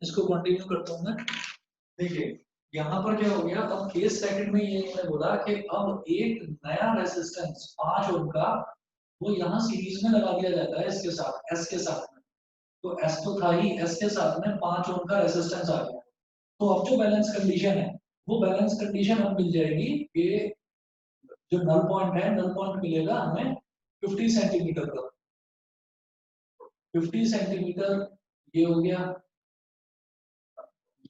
इसको कंटिन्यू करता हूँ मैं। देखिए यहाँ पर क्या हो गया, अब केस सेकंड में ये मैंने बोला कि अब एक नया रेजिस्टेंस 5 ओम का वो यहाँ सीरीज में लगा दिया जाता है इसके साथ, एस के साथ में। तो एस तो था ही, एस के साथ में 5 ओम का रेजिस्टेंस आ गया। तो अब जो बैलेंस कंडीशन है वो बैलेंस कंडीशन अब मिल जाएगी कि जो नल पॉइंट है, नल पॉइंट मिलेगा हमें 50 सेंटीमीटर का। 50 सेंटीमीटर ये हो गया,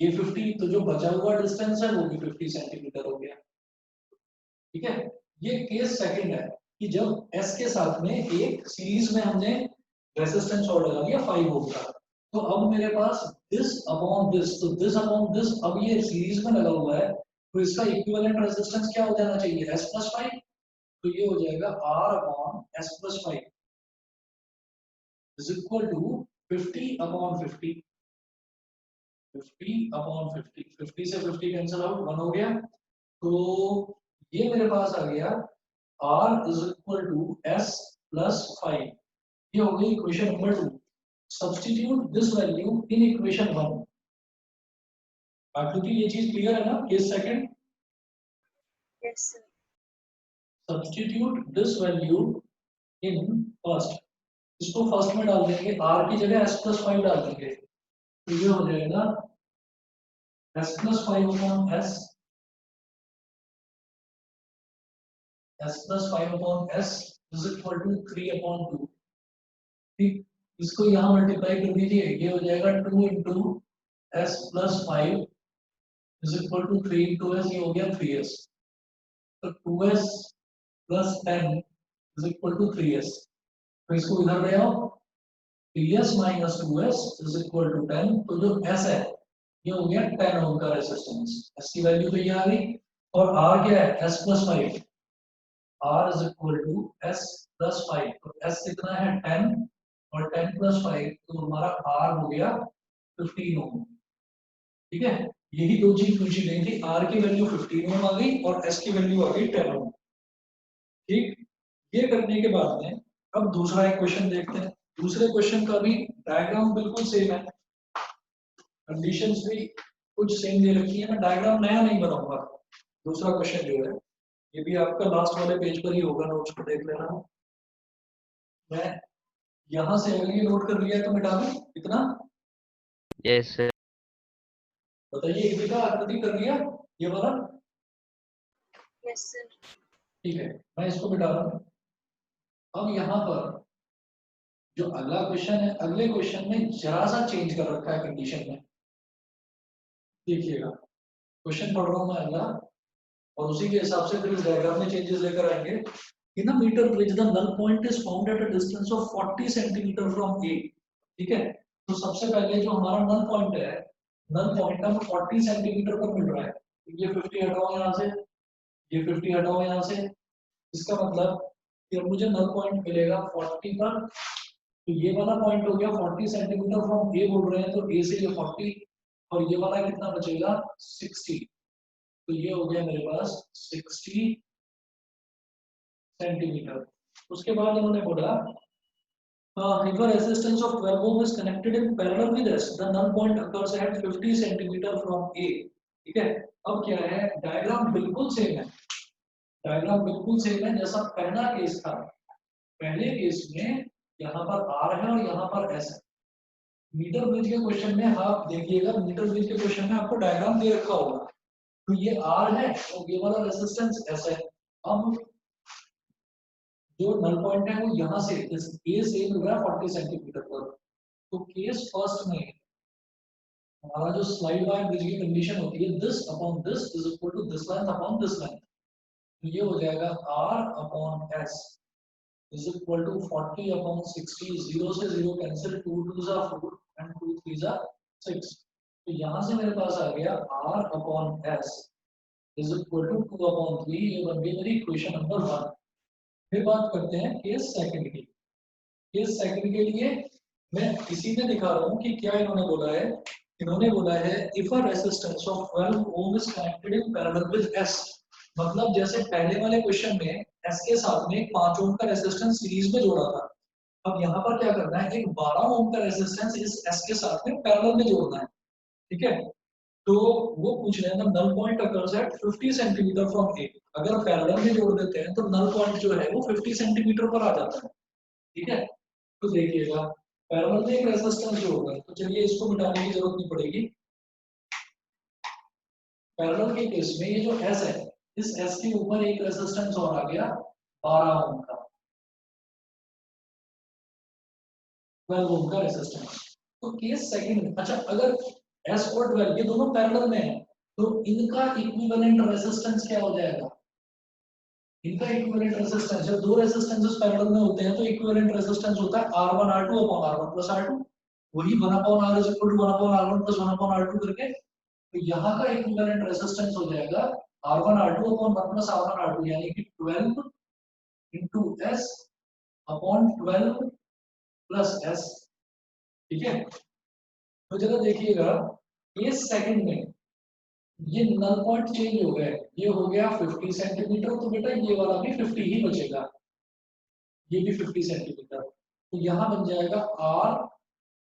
ये 50, तो जो बचा हुआ डिस्टेंस है वो भी 50 सेंटीमीटर हो गया। ठीक है, ये केस सेकंड है कि जब एस के साथ में एक सीरीज में हमने रेजिस्टेंस और लगा दिया 5 ओम का। तो अब मेरे पास दिस अपॉन दिस, तो दिस अपॉन दिस, अब ये सीरीज में लगा हुआ है तो इसका इक्विवेलेंट रेजिस्टेंस क्या हो जाना चाहिए, एस प्लस 5। तो ये हो जाएगा R upon S plus 5 is equal to 50 upon 50। 50 upon 50, 50 से 50 कैंसिल आउट, 1 हो गया। तो ये मेरे पास आ गया R is equal to S plus 5। ये हो गई equation number 2। Substitute this value in equation 1। क्योंकि ये चीज क्लियर है ना, case second. Yes, sir. Substitute this value in first, इसको फर्स्ट में डाल देंगे, R की जगह S प्लस 5 डाल देंगे। तो ये हो जाएगा S plus 5 upon S, S plus 5 upon S is equal to 3 upon 2। ठीक, इसको यहाँ मल्टीप्लाई कर दीजिए, ये हो जाएगा 2 into S plus 5 is equal to 3 into S, ये हो गया 3s। तो 2s plus 10 is equal to 3s। तो इसको इधर ले आओ, 3s minus 2s is equal to 10। तो जो s है ये हो गया 10 ओम का रेजिस्टेंस, s की वैल्यू तो ये आ गई। और r क्या है, s plus 5, r is equal to s plus 5। तो s कितना है 10, और 10 प्लस 5 तो हमारा r हो गया 15 ओम। ठीक है, यही दो चीज पूछी गई थी, R की वैल्यू 15 ओम आ गई और S की वैल्यू आ गई 10 ओम। ठीक, ये करने के बाद में अब दूसरा एक क्वेश्चन देखते हैं। दूसरे क्वेश्चन का भी डायग्राम बिल्कुल सेम है, कंडीशंस भी कुछ सेम दे रखी है। मैं डायग्राम नया नहीं बनाऊंगा। दूसरा क्वेश्चन जो है ये भी आपका लास्ट वाले पेज पर ही होगा, नोट्स को देख लेना। मैं यहां से अगर ये नोट कर लिया तो मिटा दूं इतना, Yes, sir. बताइए इसी का आकृति कर लिया ये वाला। Yes, sir. ठीक है, मैं इसको मिटा रहा हूं। अब यहाँ पर जो अगला क्वेश्चन है, अगले क्वेश्चन में जरा सा चेंज कर रखा है कंडीशन में। देखिएगा, क्वेश्चन पढ़ रहा हूं मैं अगला, और उसी के हिसाब से फिर इस डायग्राम में चेंजेस लेकर आएंगे। In a metre bridge the null point is found at a distance of 40 centimetre from A. ठीक है, तो सबसे पहले जो हमारा नल पॉइंट है, नल पॉइंट हमें 40 सेंटीमीटर पर मिल रहा है। ये 50 हटाओ यहाँ से, ये 50 हटाओ यहाँ से। इसका मतलब कि अब मुझे नल पॉइंट मिलेगा 40 पर। तो ये वाला पॉइंट हो गया 40 सेंटीमीटर फ्रॉम ए बोल रहे हैं, तो ए से ये 40, और ये वाला कितना बचेगा 60। तो ये हो गया मेरे पास 60 सेंटीमीटर। उसके बाद इन्होंने बोला if a resistance of 12 ohm is connected in parallel with S, the null point occurs at 50 centimetre from A। ठीक है, अब क्या है, डायग्राम बिल्कुल सेम है, डायग्राम बिल्कुल सेम है जैसा पहला केस था। पहले केस में यहाँ पर R है और यहाँ पर S है। मीटर ब्रिज के क्वेश्चन में आप देखिएगा, मीटर ब्रिज के क्वेश्चन में आपको डायग्राम दे रखा होगा। तो ये R है और ये वाला रेजिस्टेंस S है। अब जो नल पॉइंट है वो यहाँ से इस A से मिल रहा है 40 सेंटीमीटर पर। तो केस फर्स्ट में हमारा जो स्लाइड वायर ब्रिज की कंडीशन होती है, this upon this is equal to this length upon this length. तो ये हो जाएगा R upon S is equal to 40 upon 60। 0 से 0 cancel, 2 2s are 4 and 2 3s are 6। तो यहाँ से मेरे पास आ गया R upon S is equal to 2 upon 3। ये बन गई मेरी इक्वेशन नंबर 1। फिर बात करते हैं केस सेकंड की। केस सेकंड के लिए मैं इसी में दिखा रहा हूँ कि क्या इन्होंने बोला है। इन्होंने बोला है if a resistance of 12 ohm is connected in parallel with S। मतलब जैसे पहले वाले क्वेश्चन में S के साथ में 5 ओम का रेजिस्टेंस सीरीज में जोड़ा था, अब यहाँ पर क्या करना है, एक 12 ओम का रेजिस्टेंस इस S के साथ में पैरेलल में जोड़ना है। ठीक है, तो वो पूछ रहे हैं null point occurs at 50 centimetre from A. अगर पैरेलल में जोड़ देते हैं तो नल पॉइंट जो है वो 50 सेंटीमीटर पर आ जाता है। ठीक है, तो देखिएगा पैरेलल में एक रेजिस्टेंस जो होगा, तो चलिए इसको मिटाने की जरूरत नहीं पड़ेगी। पैरेलल के केस में ये जो एस है, इस एस के ऊपर एक रेजिस्टेंस और आ गया 12 ओम का, 12 ओम का रेजिस्टेंस। तो केस सेकंड में, अच्छा अगर एस और 12 ये दोनों पैरेलल में है तो इनका इक्विवेलेंट रेजिस्टेंस क्या हो जाएगा? इनका इक्विवेलेंट रेजिस्टेंस, जब दो रेजिस्टेंसेस पैरेलल में होते हैं तो इक्विवेलेंट रेजिस्टेंस होता है R1 R2 upon R1 plus R2, वही 1 upon R is equal to 1 upon R1 plus 1 upon R2 करके। तो यहाँ का इक्विवेलेंट रेजिस्टेंस हो जाएगा R1 R2 upon 1 plus R1 R2, यानी कि 12 into S upon 12 plus S। ठीक है, तो जरा देखिएगा इस सेकंड में ये नल पॉइंट चेंज हो गए, ये हो गया 50 सेंटीमीटर, तो बेटा ये वाला भी 50 ही बचेगा, ये भी 50 सेंटीमीटर। तो यहाँ बन जाएगा R,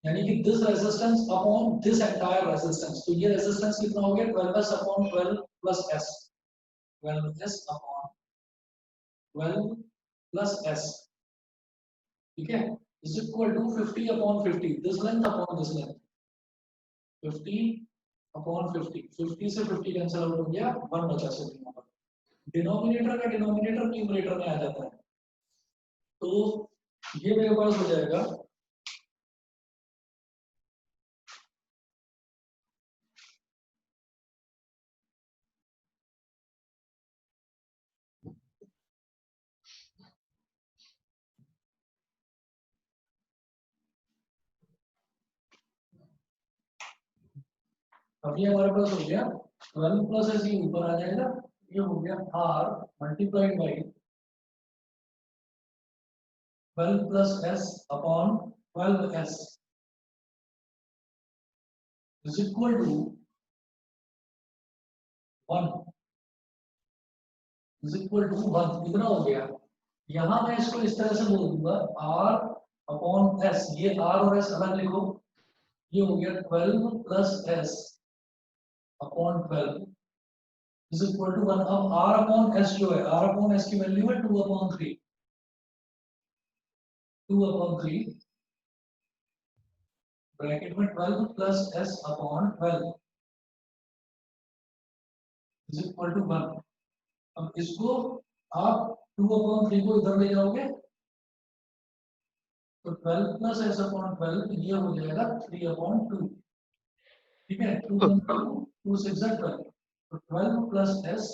यानी कि this resistance upon this entire resistance. तो ये रेजिस्टेंस कितना हो गया 12s upon 12 plus S, 12s upon 12 plus S। ठीक है, is equal to 50 upon 50, this length upon this length, 50 upon 50, 50 से 50 कैंसिल आउट हो गया, 1 बचा सिर्फ यहाँ पर। डिनोमिनेटर का डिनोमिनेटर न्यूमरेटर में आ जाता है, तो ये मेरे पास हो जाएगा अभी हमारे पास हो गया 12 प्लस एस, ये ऊपर आ जाएगा, ये हो गया R multiplied by 12 plus S upon 12s is equal to 1, is equal to 1 कितना हो गया? यहाँ मैं इसको इस तरह से बोल दूंगा R अपॉन S, ये R और S अलग लिखो, ये हो गया 12 plus S upon 12 is equal to 1। अब R अपॉन S जो है, R अपॉन S की वैल्यू है 2 अपॉन 3, 2 अपॉन 3 ब्रैकेट में 12 plus S upon 12 is equal to 1। अब इसको आप 2 अपॉन 3 को इधर ले जाओगे तो 12 प्लस S अपॉन 12 ये हो जाएगा 3 अपॉन 2। ठीक है, 2 1 2 2 6 12, तो 12 plus S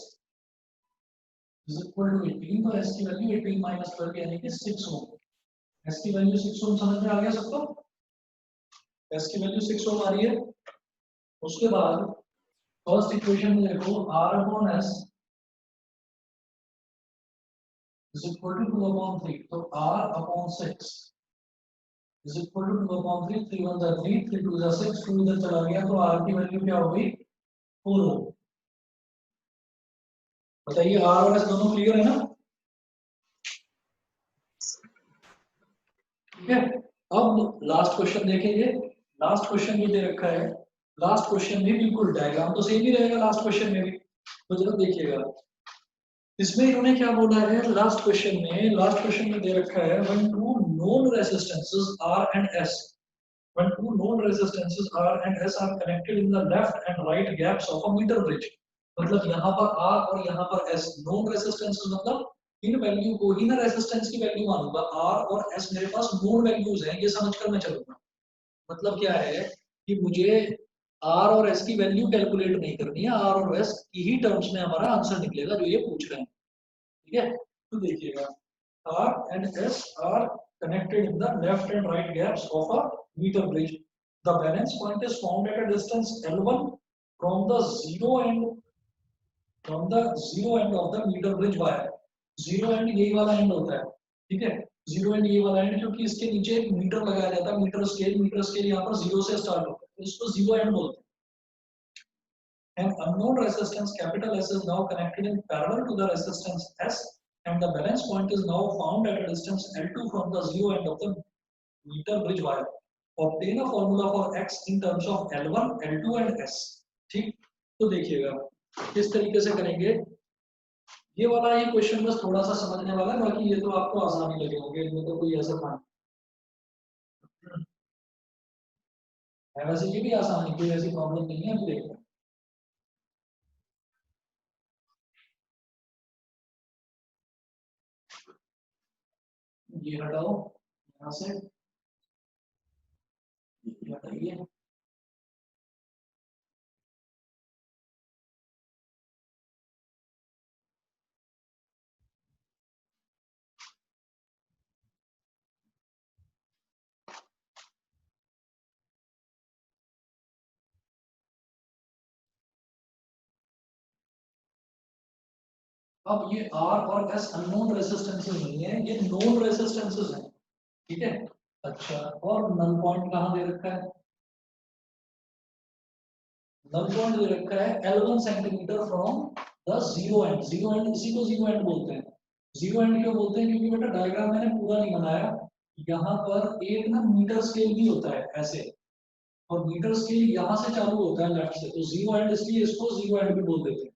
is equal to 18। तो S की वैल्यू 18 माइनस 12 यानी कि 6 ओम। S की वैल्यू 6 ओम समझ में आ गया सबको? S की वैल्यू 6 ओम आ रही है। उसके बाद फर्स्ट इक्वेशन में देखो R upon S is equal to 2 upon 3, तो R upon 6 is equal to 2 upon 3, 3 1 जा 3, 3 2 जा 6, 2 इधर चला गया तो R की वैल्यू क्या हो गई 4 ओम। बताइए R और S दोनों क्लियर है ना? ठीक है, अब लास्ट क्वेश्चन देखेंगे। लास्ट क्वेश्चन भी दे रखा है, लास्ट क्वेश्चन भी बिल्कुल डायग्राम तो सेम ही रहेगा लास्ट क्वेश्चन में भी, तो जरा देखिएगा इसमें इन्होंने क्या बोला है। लास्ट क्वेश्चन में दे रखा है when two known resistances R and S, when two known resistances R and S are connected in the left and right gaps of a meter bridge। मतलब यहाँ पर R और यहाँ पर S known resistances, मतलब इन वैल्यू को, in resistance की value मानूंगा R और S मेरे पास known वैल्यूज हैं, ये समझकर मैं चलूंगा। मतलब क्या है कि मुझे R और S की वैल्यू कैलकुलेट नहीं करनी है, R और S की ही टर्म्स में हमारा आंसर निकलेगा जो ये पूछ रहे हैं। ठीक है, तो देखिएगा R and S are connected in the left and right gaps of a meter bridge. The balance point is found at a distance L1 from the zero end of the meter bridge wire. Zero end यही वाला and होता है, ठीक है, zero and ये वाला and, क्योंकि इसके नीचे एक मीटर लगाया जाता है, मीटर स्केल यहाँ पर जीरो से स्टार्ट होता है, तो इसको जीरो एंड बोलते हैं। An unknown resistance capital S is now connected in parallel to the resistance S, and the balance point is now found at a distance L2 from the zero end of the meter bridge wire. Obtain a formula for x in terms of L1 L2 and s। ठीक, तो देखिएगा किस तरीके से करेंगे ये वाला। ये क्वेश्चन बस थोड़ा सा समझने वाला है, बाकी ये तो आपको आसान ही लगे होंगे, इनमें तो कोई ऐसा था है, वैसे ये भी आसान है, कोई ऐसी प्रॉब्लम नहीं है। अभी देखते हैं, ये हटाओ यहाँ से, ये हटाइए। अब ये R और S अननोन रेसिस्टेंसेस नहीं है, ये नोन रेसिस्टेंसेस हैं। ठीक है, अच्छा, और नल पॉइंट कहाँ दे रखा है? नल पॉइंट दे रखा है L1 centimetre from the zero and. Zero and इसी को जीरो एंड बोलते हैं। जीरो एंड क्यों बोलते हैं? क्योंकि बेटा डायग्राम मैंने पूरा नहीं बनाया, यहाँ पर एक ना मीटर स्केल भी होता है ऐसे, और मीटर स्केल यहाँ से चालू होता है लेफ्ट से, तो जीरो एंड इसलिए इसको जीरो एंड भी बोल देते हैं।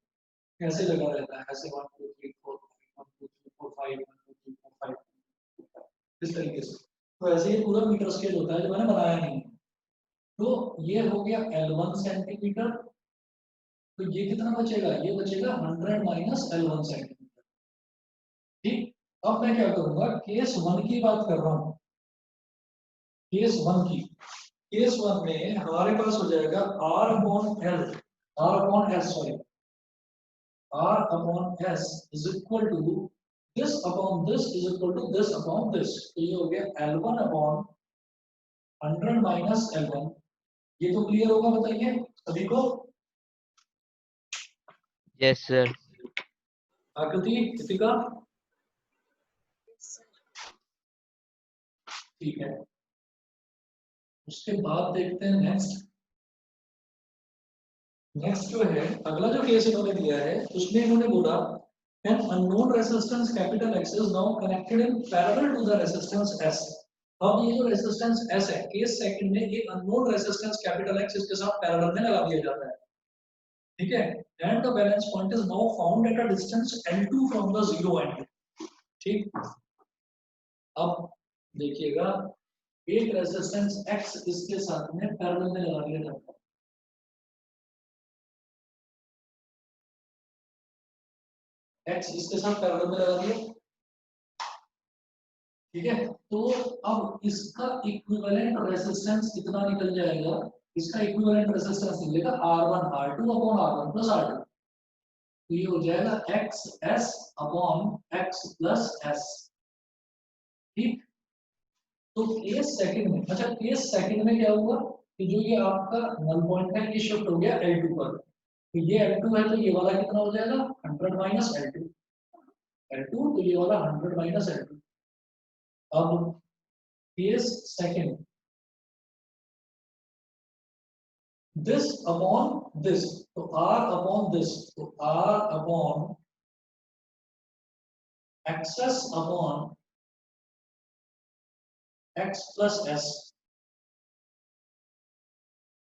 ऐसे लगा रहता है, ऐसे 1 2 3 4 1 2 3 4 5 1 2 3 4 5 इस तरीके से। तो ऐसे ही पूरा मीटर स्केल होता है जो मैंने बनाया नहीं है। तो ये हो गया L1 सेंटीमीटर, तो ये कितना बचेगा? ये बचेगा 100 माइनस L1 सेंटीमीटर। ठीक, अब मैं क्या करूंगा, केस वन की बात कर रहा हूँ, केस वन की। केस वन में हमारे पास हो जाएगा R upon L, R upon S, sorry, R upon S is equal to this upon this is equal to this upon this। तो ये हो गया L1 अपॉन 100 माइनस L1। ये तो क्लियर होगा, बताइए सभी को। Yes, sir. आकृति, कृतिका, Yes, sir. ठीक है। उसके बाद देखते हैं नेक्स्ट। नेक्स्ट जो है, अगला जो केस इन्होंने दिया है उसमें इन्होंने बोला an unknown resistance capital X is now connected in parallel to the resistance S। अब ये जो रेजिस्टेंस S है, केस सेकंड में एक अननोन रेजिस्टेंस कैपिटल X इसके साथ पैरेलल में लगा दिया जाता है। ठीक है, and the balance point is now found at a distance L2 from the zero and. ठीक, अब देखिएगा एक रेजिस्टेंस X इसके साथ में पैरेलल में लगा दिया जाता है। X इसके साथ पैरेलल में लगा दिया, ठीक है। तो अब इसका इक्विवेलेंट रेजिस्टेंस कितना निकल जाएगा? इसका इक्विवेलेंट रेजिस्टेंस निकलेगा R1 R2 upon R1 plus R2। तो ये हो जाएगा XS upon X plus S। ठीक, तो केस सेकंड में, अच्छा केस सेकंड में क्या हुआ कि जो ये आपका नल पॉइंट है ये शिफ्ट हो गया L2 पर। तो ये L2 है तो ये वाला कितना हो जाएगा? 100 माइनस L2। L2 तो ये वाला 100 माइनस L2। अब case second, this upon this, तो R upon this, तो R upon XS upon X plus S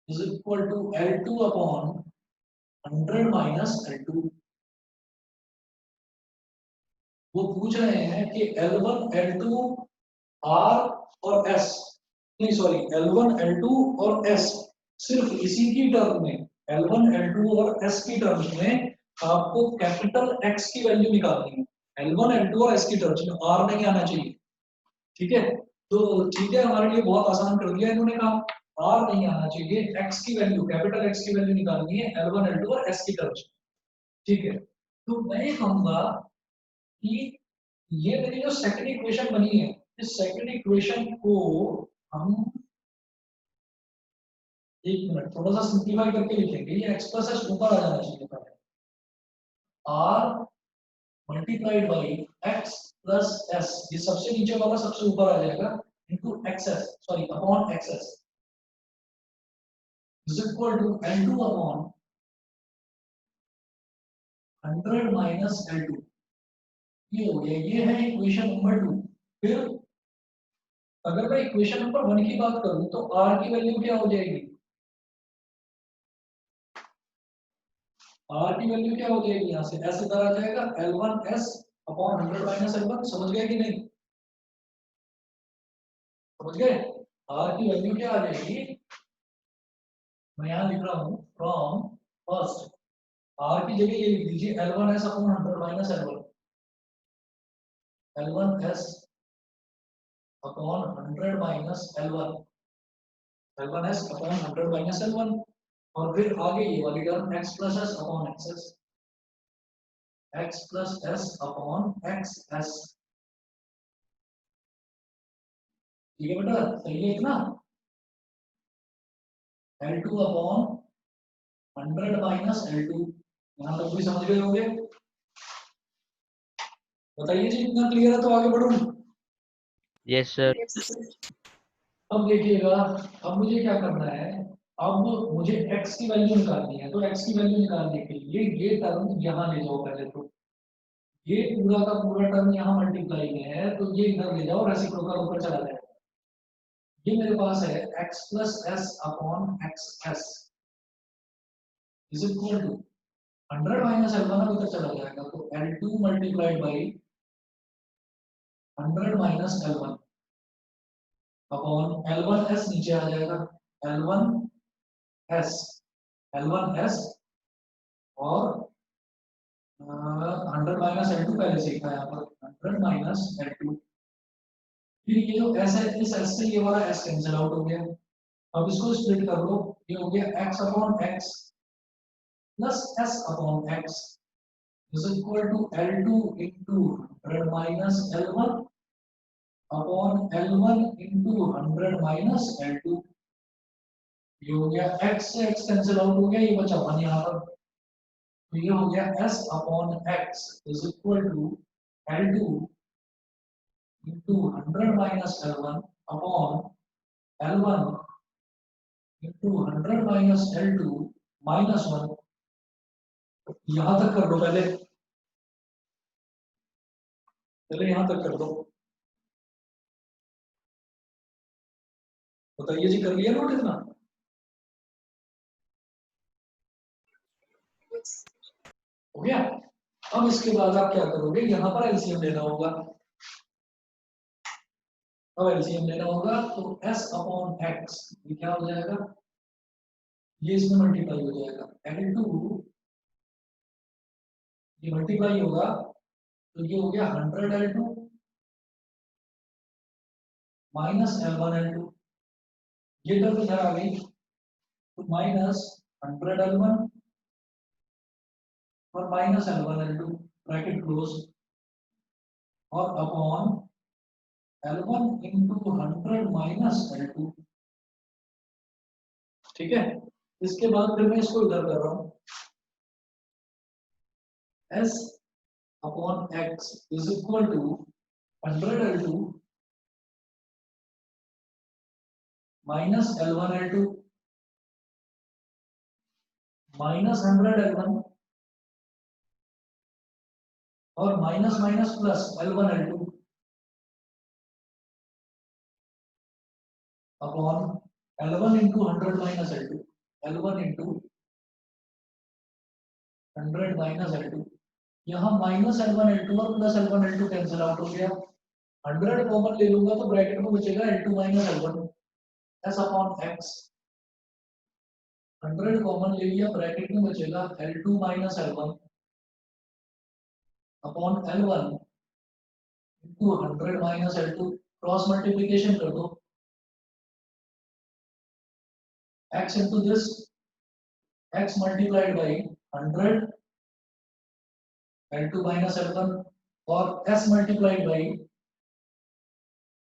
is equal to L2 upon 100 minus L2। वो पूछ रहे हैं कि L1 L2 R और S, नहीं सॉरी, L1 L2 और S, सिर्फ इसी की टर्म में L1 L2 और S की टर्म्स में आपको कैपिटल X की वैल्यू निकालनी है। L1 L2 और S की टर्म्स में R नहीं आना चाहिए। ठीक है, तो ठीक है, हमारे लिए बहुत आसान कर दिया इन्होंने काम। R नहीं आना चाहिए, X की वैल्यू, कैपिटल X की वैल्यू निकालनी है L1 L2 और S की टर्म्स में। ठीक है, तो मैं ये कहूंगा कि ये मेरी जो सेकंड इक्वेशन बनी है, इस सेकंड इक्वेशन को हम एक मिनट थोड़ा सा सिंप्लीफाई करके लिखेंगे। ये x प्लस एस ऊपर आ जाना चाहिए पहले, r multiplied by x plus S, ये सबसे नीचे वाला सबसे ऊपर आ जाएगा, into xs, sorry upon xs is equal to L2 upon 100 minus L2। ये हो गया, ये है इक्वेशन नंबर 2। फिर अगर मैं इक्वेशन नंबर 1 की बात करूं तो r की वैल्यू क्या हो जाएगी? r की वैल्यू क्या हो जाएगी? यहाँ से s इधर आ जाएगा, L1s अपॉन 100 माइनस L1। समझ गए कि नहीं? समझ गए? r की वैल्यू क्या आ जाएगी? मैं यहाँ लिख रहा हूँ फ्रॉम फर्स्ट, r की जगह ये लिख दीजिए L1s upon 100 minus L1, L1s upon 100 minus L1, L1s upon 100 minus L1, और फिर आगे ये वाली term x plus s upon xs, x plus s upon xs। ठीक है बेटा, सही है इतना? L2 अपॉन 100 माइनस L2, यहाँ तक भी समझ गए होंगे? बताइए जी, इतना क्लियर है तो आगे बढ़ूं? Yes, sir. अब देखिएगा, अब मुझे क्या करना है, अब मुझे x की वैल्यू निकालनी है, तो x की वैल्यू निकालने के लिए ये टर्म यहाँ ले जाओ पहले, तो ये पूरा का पूरा टर्म यहाँ मल्टीप्लाई में है, तो ये इधर ले जाओ, रेसिप्रोकल ऊपर चला जाएगा। ये मेरे पास है x plus S upon X S is equal to 100 minus L1 उधर चला जाएगा, तो L2 multiplied by 100 minus L1 upon L1s नीचे आ जाएगा, L1s, L1s और 100 माइनस L2 पहले से था यहाँ पर, 100 माइनस L2। फिर ये जो s है, इस s से ये वाला s कैंसिल आउट हो गया। अब इसको स्प्लिट कर लो, ये हो गया x upon x plus s upon x is equal to L2 into 100 minus L1 upon L1 into 100 minus L2। ये हो गया x से x कैंसिल आउट हो गया, ये बचा 1 यहाँ पर, तो ये हो गया s upon x is equal to L2 into 100 minus L1 upon L1 into 100 minus L2 minus 1। यहां तक कर लो पहले, यहां तक कर दो। बताइए जी, कर लिया नोट इतना? Yes. हो गया? अब इसके बाद आप क्या करोगे, यहाँ पर एलसीएम लेना होगा। अब एलसीएम लेना होगा तो s अपॉन x ये क्या हो जाएगा, ये इसमें मल्टीप्लाई हो जाएगा, L2 ये मल्टीप्लाई होगा, तो ये हो गया 100 L2 माइनस L1 L2, ये टर्म इधर आ गई, तो माइनस 100 L1 और minus L1 L2 bracket close, और upon L1 into 100 minus L2। ठीक है, इसके बाद फिर मैं इसको इधर कर रहा हूँ, s upon x is equal to 100 L2 minus L1 L2 minus 100 L1 और minus minus plus L1 L2 upon L1 into 100 minus L2, L1 into 100 minus L2। यहाँ माइनस L1 L2 और plus L1 L2 cancel out हो गया, 100 common ले लूंगा तो bracket में बचेगा L2 minus L1 s upon x, 100 common ले लिया, ब्रैकेट में बचेगा L2 minus L1 upon L1 into 100 minus L2, cross multiplication कर दो, x into this, x multiplied by 100 L2 minus L1 और s multiplied by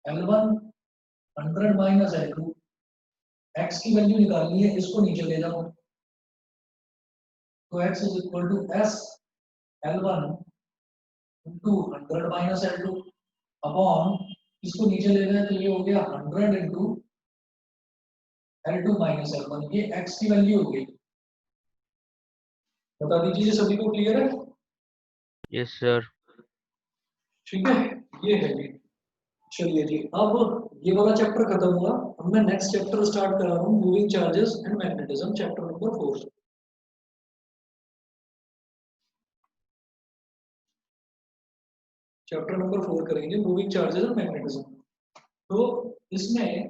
L1 100 minus L2। x की value निकालनी है, इसको नीचे ले जाओ, तो x is equal to s L1 into 100 minus L2 upon, इसको नीचे ले जाए तो ये हो गया 100 into L2 minus L1, ये x की वैल्यू हो गई। बता दीजिए सभी को क्लियर है? Yes, sir. ठीक है, ये है ये। चलिए जी, अब ये वाला चैप्टर खत्म हुआ। अब मैं नेक्स्ट चैप्टर स्टार्ट कर रहा हूँ, moving charges and magnetism, chapter number 4। Chapter number 4 करेंगे, मूविंग चार्जेस एंड मैग्नेटिज्म। तो इसमें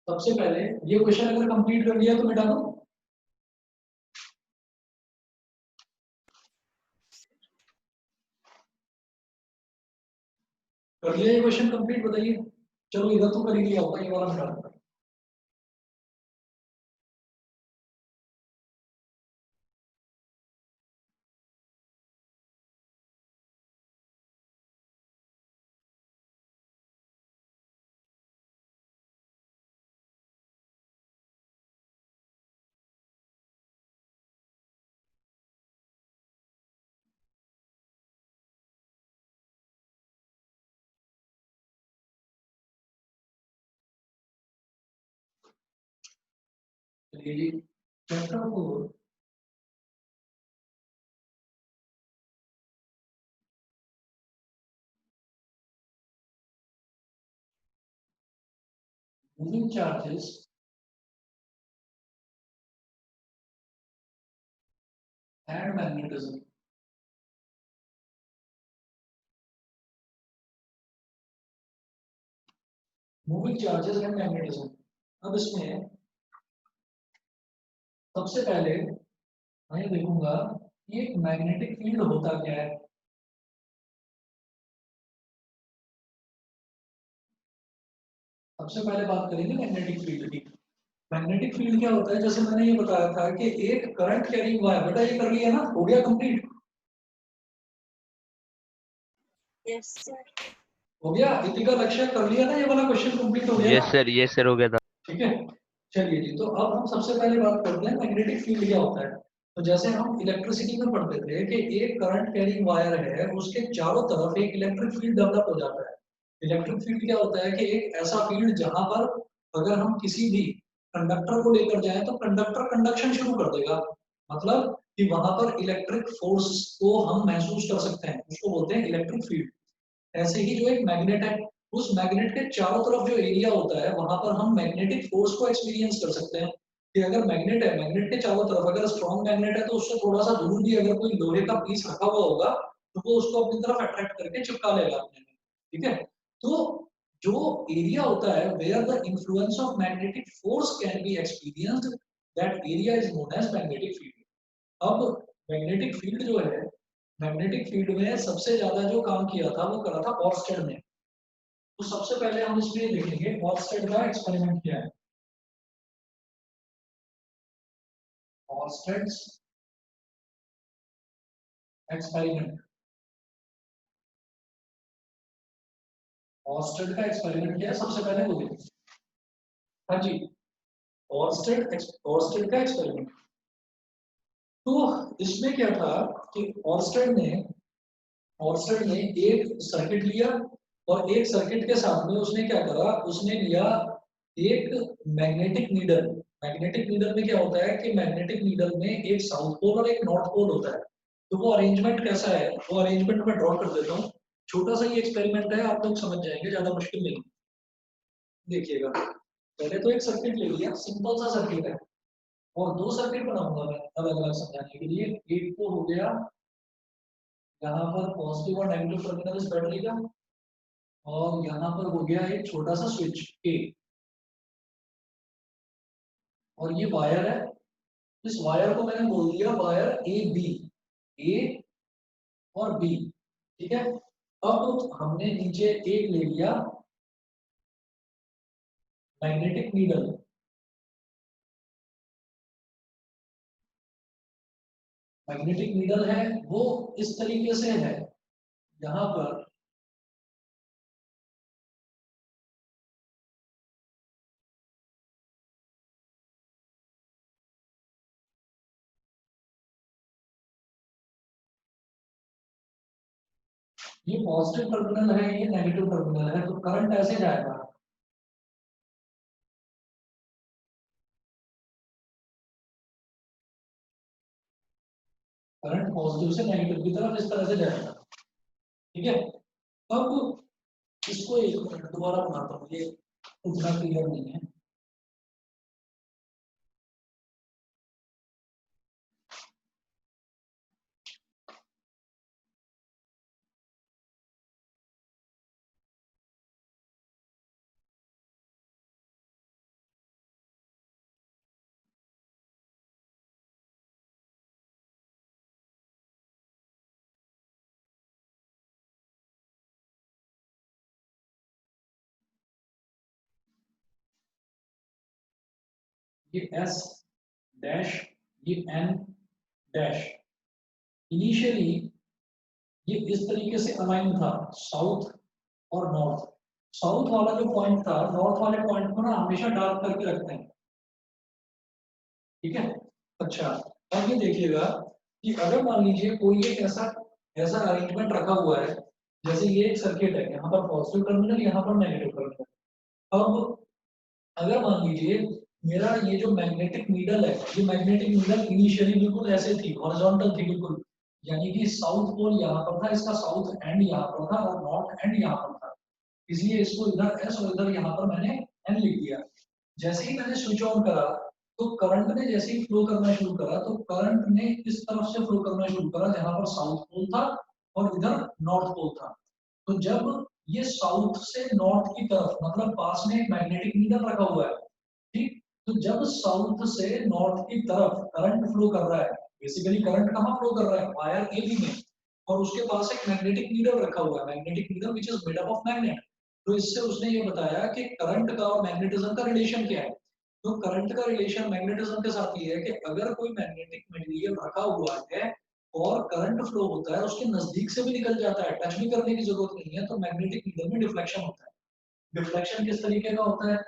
सबसे पहले ये क्वेश्चन अगर कंप्लीट कर लिया तो मिटा दो। कर लिया ये क्वेश्चन कंप्लीट, बताइए। चलो इधर तो कर ही लिया होगा, ये वाला मिटा दो। चलिए जी, chapter 4। Moving charges and magnetism. Moving charges and magnetism. अब इसमें सबसे पहले मैं देखूंगा कि एक मैग्नेटिक फील्ड होता क्या है। सबसे पहले बात करेंगे मैग्नेटिक फील्ड की। मैग्नेटिक फील्ड क्या होता है, जैसे मैंने ये बताया था कि एक करंट कैरिंग वायर, बेटा ये कर लिया ना, हो गया कंप्लीट, Yes, sir. हो गया। इति का लक्ष्य कर लिया ना, ये वाला क्वेश्चन कंप्लीट हो गया यस ना। सर, यस सर, हो गया था। ठीक है। चलिए जी, तो अब हम सबसे पहले बात करते हैं मैग्नेटिक फील्ड क्या होता है। तो जैसे हम इलेक्ट्रिसिटी में पढ़ते थे कि एक करंट कैरिंग वायर है, उसके चारों तरफ एक इलेक्ट्रिक फील्ड डेवलप हो जाता है। इलेक्ट्रिक फील्ड क्या होता है कि एक ऐसा फील्ड जहां पर अगर हम किसी भी कंडक्टर को लेकर जाएं तो कंडक्टर कंडक्शन शुरू कर देगा। मतलब कि वहां पर इलेक्ट्रिक फोर्स को हम महसूस कर सकते हैं, उसको बोलते हैं इलेक्ट्रिक फील्ड। ऐसे ही जो एक मैग्नेट है, उस मैग्नेट के चारों तरफ जो एरिया होता है वहां पर हम मैग्नेटिक फोर्स को एक्सपीरियंस कर सकते हैं। कि अगर मैग्नेट है, मैग्नेट के चारों तरफ अगर स्ट्रॉन्ग मैग्नेट है तो उससे थोड़ा सा दूर भी अगर कोई लोहे का पीस रखा हुआ होगा तो वो उसको अपनी तरफ अट्रैक्ट करके चिपका लेगा अपने में। ठीक है। तो जो एरिया होता है where the influence of magnetic force can be experienced, that area is known as magnetic field. अब मैग्नेटिक फील्ड जो है, मैग्नेटिक फील्ड में सबसे ज्यादा जो काम किया था वो करा था ऑर्स्टेड ने। तो सबसे पहले हम इसमें देखेंगे ऑर्स्टेड का एक्सपेरिमेंट क्या है। ऑर्स्टेड एक्सपेरिमेंट, ऑर्स्टेड का एक्सपेरिमेंट क्या है सबसे पहले वो देखिए। हाँ जी, ऑर्स्टेड का एक्सपेरिमेंट। तो इसमें क्या था कि ऑर्स्टेड ने एक सर्किट लिया, और एक सर्किट के साथ में उसने क्या करा, उसने लिया एक मैग्नेटिक नीडल। मैग्नेटिक नीडल में क्या होता है कि मैग्नेटिक नीडल में एक साउथ पोल और एक नॉर्थ पोल होता है। तो वो अरेंजमेंट कैसा है, वो अरेंजमेंट मैं ड्रॉ कर देता हूँ। छोटा सा ये एक्सपेरिमेंट है, आप लोग समझ जाएंगे, ज्यादा मुश्किल नहीं। देखिएगा, पहले तो एक सर्किट ले लिया, सिंपल सा सर्किट है, और दो सर्किट बनाऊंगा मैं अलग अलग समझाने के लिए। एक तो हो गया यहाँ पर पॉजिटिव और नेगेटिव टर्मिनल इस बैटरी का, और यहाँ पर हो गया एक छोटा सा स्विच ए, और ये वायर है। इस वायर को मैंने बोल दिया वायर ए बी, ए और बी। ठीक है। अब हमने नीचे एक ले लिया मैग्नेटिक नीडल। मैग्नेटिक नीडल है वो इस तरीके से है, यहाँ पर ये पॉजिटिव टर्मिनल है, ये नेगेटिव टर्मिनल है, तो करंट ऐसे जाएगा। करंट पॉजिटिव से नेगेटिव की तरफ इस तरह से जाएगा। ठीक है। अब इसको एक मिनट दोबारा बनाता हूँ, ये उतना क्लियर नहीं है। ये एस डैश, ये एन डैश, इनिशियली ये इस तरीके से अलाइन था, साउथ और नॉर्थ। साउथ वाला जो पॉइंट था, नॉर्थ वाले पॉइंट को ना हमेशा डार्क करके रखते हैं, ठीक है। अच्छा, अब ये देखिएगा कि अगर मान लीजिए कोई एक ऐसा ऐसा अरेंजमेंट रखा हुआ है, जैसे ये एक सर्किट है, यहाँ पर पॉजिटिव टर्मिनल, यहाँ पर नेगेटिव टर्मिनल। अब अगर मान लीजिए मेरा ये जो मैग्नेटिक नीडल है, ये मैग्नेटिक नीडल इनिशियली बिल्कुल ऐसे थी, हॉरिजॉन्टल थी बिल्कुल, यानी कि साउथ पोल यहाँ पर था, इसका साउथ एंड यहाँ पर था और नॉर्थ एंड यहाँ पर था, इसलिए इसको इधर एस और इधर यहाँ पर मैंने एन लिख दिया। जैसे ही मैंने स्विच ऑन करा तो करंट ने जैसे ही फ्लो करना शुरू करा, तो करंट ने इस तरफ से फ्लो करना शुरू करा जहां पर साउथ पोल था और इधर नॉर्थ पोल था। तो जब ये साउथ से नॉर्थ की तरफ, मतलब पास में एक मैग्नेटिक नीडल रखा हुआ है, ठीक, तो जब साउथ से नॉर्थ की तरफ करंट फ्लो कर रहा है, बेसिकली करंट कहाँ फ्लो कर रहा है, वायर ए बी में, और उसके पास एक मैग्नेटिक नीडल रखा हुआ है, magnetic needle which is made up of magnet. तो इससे उसने ये बताया कि करंट का और मैग्नेटिज्म का रिलेशन क्या है। तो करंट का रिलेशन मैग्नेटिज्म के साथ ये है कि अगर कोई मैग्नेटिक मटेरियल रखा हुआ है और करंट फ्लो होता है, उसके नजदीक से भी निकल जाता है, टच भी करने की जरूरत नहीं है, तो मैग्नेटिक नीडल में डिफ्लेक्शन होता है। डिफ्लेक्शन किस तरीके का होता है?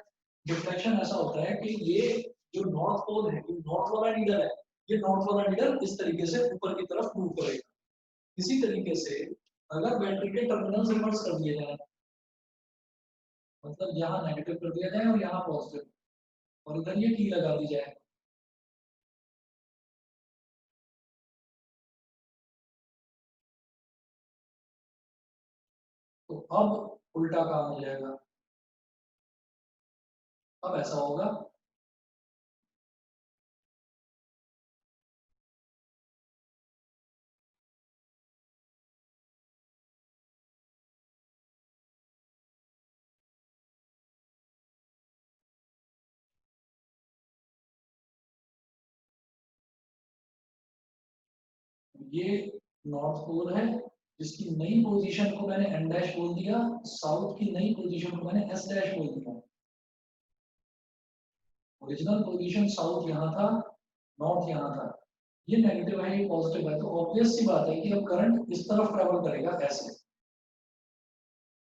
डिफ्लेक्शन ऐसा होता है कि ये जो नॉर्थ पोल है, जो नॉर्थ वाला नीडल है, ये नॉर्थ वाला नीडल इस तरीके से ऊपर की तरफ मूव करेगा। इसी तरीके से अगर बैटरी के टर्मिनल रिवर्स कर दिए जाए, मतलब यहाँ नेगेटिव कर दिया जाए और यहाँ पॉजिटिव, और इधर ये की लगा दी जाए, तो अब उल्टा काम हो जाएगा। अब ऐसा होगा, ये नॉर्थ पोल है, जिसकी नई पोजीशन को मैंने एन डैश बोल दिया, साउथ की नई पोजीशन को मैंने एस डैश बोल दिया। ओरिजिनल पोजीशन साउथ यहाँ था, नॉर्थ यहाँ था, ये नेगेटिव है, ये पॉजिटिव है, तो ऑब्वियस सी बात है कि अब करंट इस तरफ ट्रेवल करेगा ऐसे,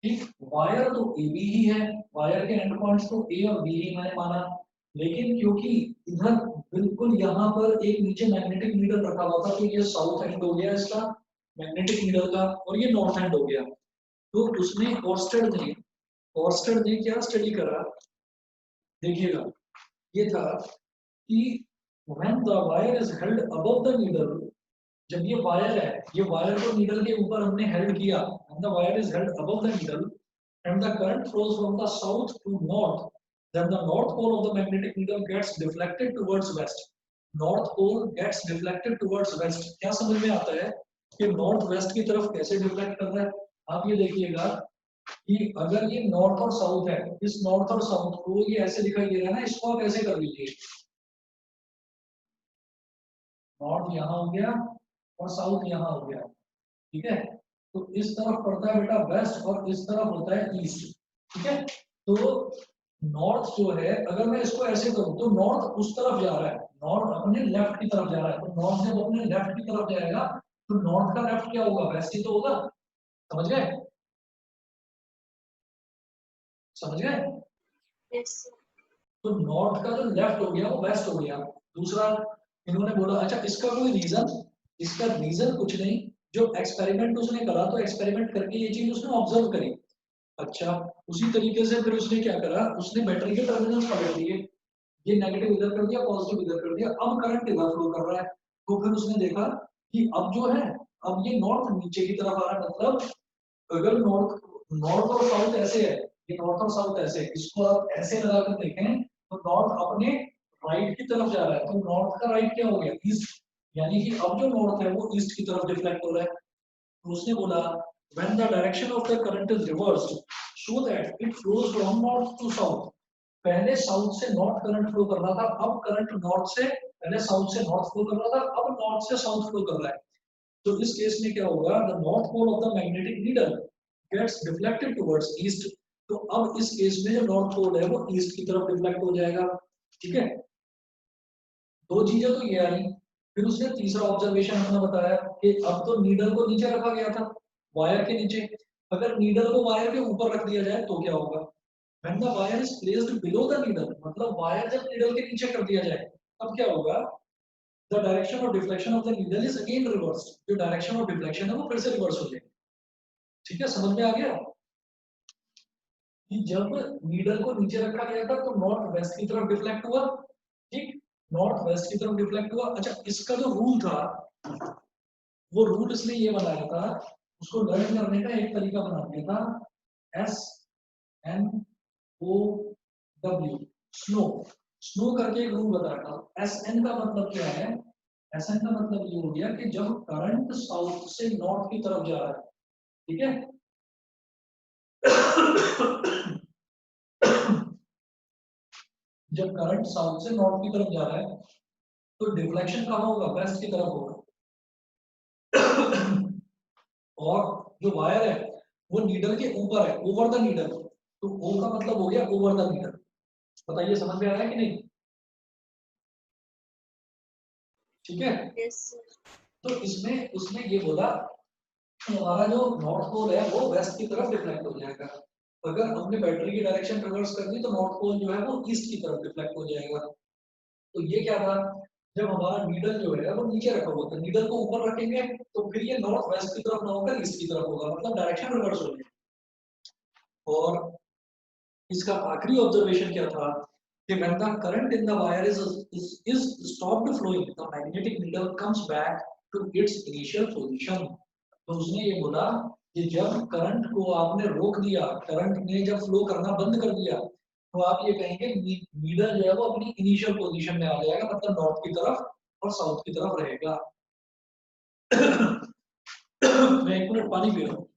ठीक। वायर तो ए बी ही है, वायर के एंड पॉइंट्स तो ए और बी ही मैंने माना, लेकिन क्योंकि इधर बिल्कुल यहाँ पर एक नीचे मैग्नेटिक नीडल रखा हुआ था, तो ये साउथ एंड हो गया इसका मैग्नेटिक नीडल का, और ये नॉर्थ एंड हो गया। तो उसने ऑर्स्टेड ने क्या स्टडी करा, देखिएगा, ये था कि when the wire is held above the needle, जब ये वायर है, ये वायर को नीडल के ऊपर हमने हेल्ड किया, and the wire is held above the needle and the current flows from the south to north, then the north pole of the magnetic needle gets deflected towards west. North pole gets deflected towards west, क्या समझ में आता है कि north west की तरफ कैसे deflect कर रहा है? आप ये देखिएगा कि अगर ये नॉर्थ और साउथ है, इस नॉर्थ और साउथ को ये ऐसे दिखाई दे रहा है ना, इसको आप ऐसे कर लीजिए, नॉर्थ यहाँ हो गया और साउथ यहाँ हो गया, ठीक है। तो इस तरफ पड़ता है बेटा वेस्ट और इस तरफ होता है ईस्ट, ठीक है। तो नॉर्थ जो है, अगर मैं इसको ऐसे करूं तो नॉर्थ उस तरफ जा रहा है, नॉर्थ अपने लेफ्ट की तरफ जा रहा है, तो नॉर्थ जब अपने लेफ्ट की तरफ जाएगा तो नॉर्थ का लेफ्ट क्या होगा, वेस्ट ही तो होगा, समझ गए? समझ गए? Yes, sir. तो नॉर्थ का जो लेफ्ट हो गया वो वेस्ट हो गया। दूसरा इन्होंने बोला, अच्छा इसका कोई रीजन, इसका रीजन कुछ नहीं, जो एक्सपेरिमेंट उसने करा, तो एक्सपेरिमेंट करके ये चीज उसने ऑब्जर्व करी। अच्छा, उसी तरीके से फिर उसने क्या करा, उसने बैटरी के टर्मिनल्स पकड़ लिए, ये नेगेटिव इधर कर दिया, पॉजिटिव इधर कर दिया, अब करंट इधर फ्लो कर रहा है। तो फिर उसने देखा कि अब जो है, अब ये नॉर्थ नीचे की तरफ आ रहा है, मतलब अगर नॉर्थ नॉर्थ और साउथ ऐसे है, ये नॉर्थ और साउथ ऐसे है। इसको आप ऐसे लगाकर देखें तो नॉर्थ अपने राइट की तरफ जा रहा है, तो नॉर्थ का राइट क्या हो गया, ईस्ट, यानी कि अब जो नॉर्थ है वो ईस्ट की तरफ डिफ्लेक्ट हो रहा है। तो उसने बोला when the direction of the current is reversed so that it flows from north to south, पहले साउथ से नॉर्थ करंट फ्लो कर रहा था, अब करंट नॉर्थ से, पहले साउथ से नॉर्थ फ्लो कर रहा था, अब नॉर्थ से साउथ फ्लो कर रहा है। तो इस केस में क्या होगा, the north pole of the magnetic needle gets deflected towards east. तो अब इस केस में जो नॉर्थ पोल है वो ईस्ट की तरफ डिफ्लेक्ट हो जाएगा। ठीक है, दो चीजें तो ये आई। फिर उसने तीसरा ऑब्जर्वेशन अपना बताया कि अब तो नीडल को नीचे रखा गया था, वायर के नीचे। अगर नीडल को वायर के ऊपर रख दिया जाए तो क्या होगा, when the wire is placed below the needle, मतलब वायर जब नीडल के नीचे कर दिया जाए तब क्या होगा, the direction of deflection of the needle is again reversed, जो डायरेक्शन ऑफ डिफ्लेक्शन है वो फिर से रिवर्स हो जाएगी। ठीक है, समझ में आ गया कि जब नीडल को नीचे रखा गया था तो नॉर्थ वेस्ट की तरफ डिफ्लेक्ट हुआ। ठीक, नॉर्थ वेस्ट की तरफ डिफ्लेक्ट हुआ। अच्छा, इसका जो रूल था वो रूल इसने ये बनाया था, उसको लर्न करने का एक तरीका बना दिया था, S N O W, snow. Snow करके एक रूल बताया था। एस एन का मतलब क्या है, एस एन का मतलब ये हो गया कि जब करंट साउथ से नॉर्थ की तरफ जा रहा है, ठीक है, जब करंट साउथ से नॉर्थ की तरफ जा रहा है तो डिफ्लेक्शन कहाँ होगा, वेस्ट की तरफ होगा। और जो वायर है वो नीडल के ऊपर है, ओवर द नीडल, तो ओ का मतलब हो गया ओवर द नीडल। बताइए समझ में आ रहा है कि नहीं। ठीक है, Yes, sir. तो इसमें उसने ये बोला कि हमारा जो नॉर्थ पोल है वो वेस्ट की तरफ डिफ्लेक्ट हो जाएगा। अगर हमने बैटरी की डायरेक्शन रिवर्स कर दी तो नॉर्थ पोल जो है वो ईस्ट की तरफ डिफ्लेक्ट हो जाएगा। तो ये क्या था, जब हमारा नीडल जो है वो नीचे रखा हुआ था, नीडल को ऊपर रखेंगे तो फिर ये नॉर्थ वेस्ट की तरफ ना होकर ईस्ट की तरफ होगा, मतलब डायरेक्शन रिवर्स हो जाएगी। और इसका आखिरी ऑब्जर्वेशन क्या था कि when the current in the wire is stopped flowing, the magnetic needle comes back to its initial position। तो उसने ये बोला कि जब करंट को आपने रोक दिया, करंट ने जब फ्लो करना बंद कर दिया, तो आप ये कहेंगे नीडल जो है वो अपनी इनिशियल पोजीशन में आ जाएगा, मतलब नॉर्थ की तरफ और साउथ की तरफ रहेगा। मैं एक मिनट पानी पी रहा हूँ।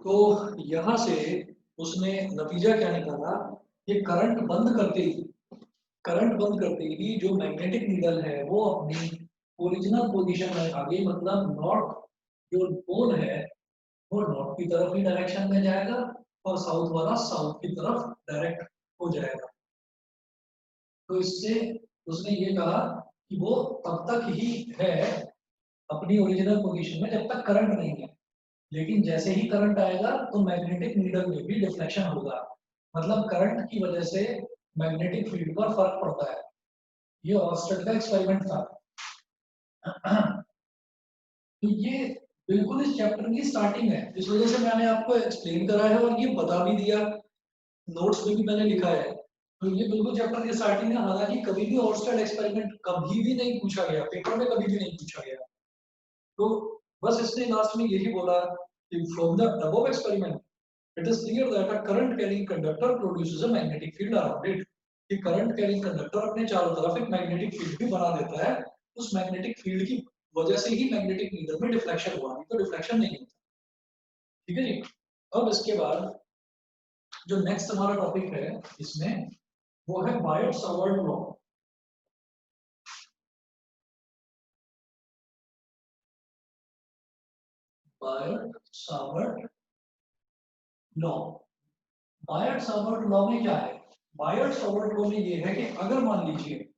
तो यहां से उसने नतीजा क्या निकाला कि करंट बंद करते ही जो मैग्नेटिक नीडल है वो अपनी ओरिजिनल पोजीशन में आ गई, मतलब नॉर्थ जो पोल है वो नॉर्थ की तरफ ही डायरेक्शन में जाएगा और साउथ वाला साउथ की तरफ डायरेक्ट हो जाएगा। तो इससे उसने ये कहा कि वो तब तक ही है अपनी ओरिजिनल पोजीशन में जब तक करंट नहीं है, लेकिन जैसे ही करंट आएगा तो मैग्नेटिक नीडल में भी डिफ्लेक्शन होगा, मतलब करंट की वजह से मैग्नेटिक फील्ड पर फर्क पड़ता है। ये ऑर्स्टेड का एक्सपेरिमेंट था। तो ये बिल्कुल इस चैप्टर की स्टार्टिंग है, इस वजह से मैंने आपको एक्सप्लेन करा है और ये बता भी दिया, नोट्स में भी मैंने लिखा है। तो ये बिल्कुल चैप्टर की स्टार्टिंग है, हालांकि कभी भी ऑर्स्टेड एक्सपेरिमेंट कभी भी नहीं पूछा गया, पेपर में कभी भी नहीं पूछा गया। तो बस इसने लास्ट में यही बोला कि from the above experiment it is clear that a current carrying conductor produces a magnetic field around it। कि करंट कैरिंग कंडक्टर अपने चारों तरफ एक मैग्नेटिक फील्ड भी बना देता है, उस मैग्नेटिक फील्ड की वजह से ही मैग्नेटिक नीडल में डिफ्लेक्शन हुआ, नहीं तो डिफ्लेक्शन नहीं होता। ठीक है जी। अब इसके बाद जो नेक्स्ट हमारा टॉपिक है इसमें वो है बायट सावर्ट लॉ। बायट-सावर्ट लॉ। बायट-सावर्ट लॉ में क्या है? बायट-सावर्ट लॉ में ये है कि अगर मान लीजिए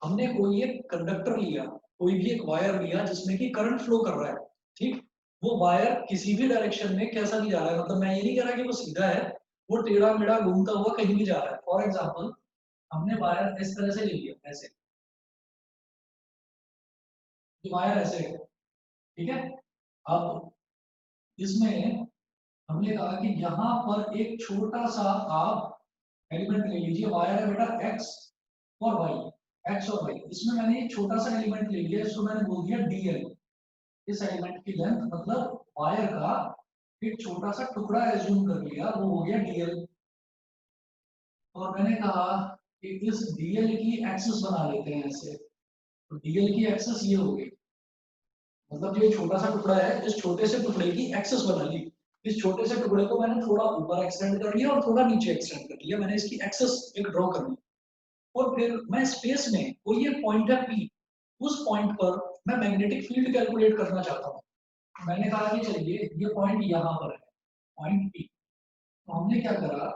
हमने कोई एक कंडक्टर लिया, कोई भी एक वायर लिया जिसमें कि करंट फ्लो कर रहा है, ठीक? वो वायर किसी भी डायरेक्शन में कैसा भी जा रहा है, मतलब मैं ये नहीं कह रहा कि वो सीधा है, वो टेढ़ा मेढ़ा घूमता हुआ कहीं भी जा रहा है। फॉर एग्जाम्पल हमने वायर इस तरह से ले लिया, ऐसे, ये वायर ऐसे है, ठीक है? अब इसमें हमने कहा कि यहाँ पर एक छोटा सा आप एलिमेंट ले लीजिए, वायर है बेटा एक्स और वाई, एक्स और वाई। इसमें मैंने एक छोटा सा एलिमेंट ले लिया, इसको मैंने बोल दिया डीएल। इस एलिमेंट की लेंथ मतलब वायर का एक छोटा सा टुकड़ा एज्यूम कर लिया, वो हो गया डीएल। और मैंने कहा कि इस डीएल की एक्सिस बना लेते हैं ऐसे, तो डीएल की एक्सिस ये हो गई, मतलब जो छोटा सा टुकड़ा है, इस छोटे से टुकड़े की एक्सिस बना ली। इस छोटे से टुकड़े को मैंने थोड़ा ऊपर एक्सटेंड कर लिया और थोड़ा नीचे एक्सटेंड कर लिया, मैंने इसकी एक्सिस एक ड्रॉ कर ली। और फिर मैं स्पेस में कोई एक पॉइंट है पी, उस पॉइंट पर मैं मैग्नेटिक फील्ड कैलकुलेट करना चाहता हूँ। मैंने कहा कि चलिए ये पॉइंट यहाँ पर है, पॉइंट पी। तो हमने क्या करा,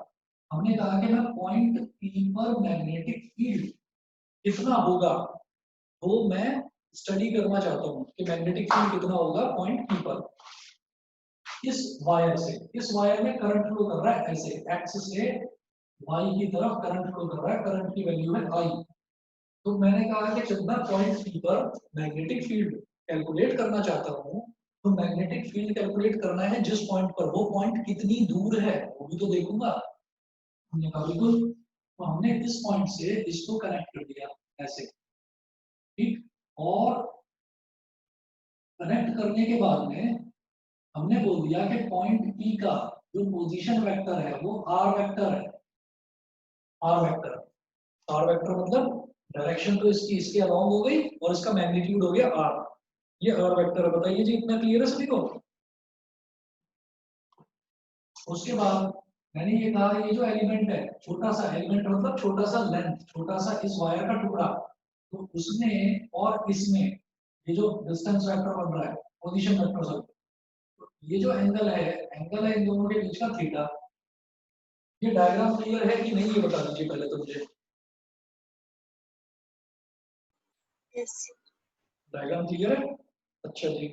हमने कहा कि मैं पॉइंट पी पर मैग्नेटिक फील्ड कितना होगा वो मैं स्टडी करना चाहता हूँ कि मैग्नेटिक फील्ड कितना होगा पॉइंट पी पर। इस वायर से, इस वायर में करंट फ्लो कर रहा है ऐसे, एक्स से वाई की तरफ करंट फ्लो कर रहा है, करंट की वैल्यू है आई। तो मैंने कहा कि जब मैं पॉइंट पी पर मैग्नेटिक फील्ड कैलकुलेट करना चाहता हूँ, तो मैग्नेटिक फील्ड कैलकुलेट करना है जिस पॉइंट पर, वो पॉइंट कितनी दूर है वो भी तो देखूंगा। हमने कहा बिल्कुल, तो हमने इस पॉइंट से इसको कनेक्ट कर दिया ऐसे, ठीक? और कनेक्ट करने के बाद में हमने बोल दिया कि पॉइंट पी का जो पोजीशन वेक्टर है वो आर वेक्टर है, आर वेक्टर। आर वेक्टर मतलब डायरेक्शन तो इसकी इसके अलोंग हो गई और इसका मैग्नीट्यूड हो गया आर, ये आर वेक्टर है। बताइए जी, इतना क्लियर है सभी को? उसके बाद मैंने ये कहा ये जो एलिमेंट है, छोटा सा एलिमेंट मतलब छोटा सा लेंथ, छोटा सा इस वायर का टुकड़ा, तो उसमें और इसमें ये जो डिस्टेंस वेक्टर बन रहा है, पोजीशन वेक्टर सब, तो ये जो एंगल है इन दोनों के बीच का थीटा। ये डायग्राम क्लियर है कि नहीं ये बता दीजिए पहले तो मुझे। Yes. डायग्राम क्लियर है? अच्छा जी।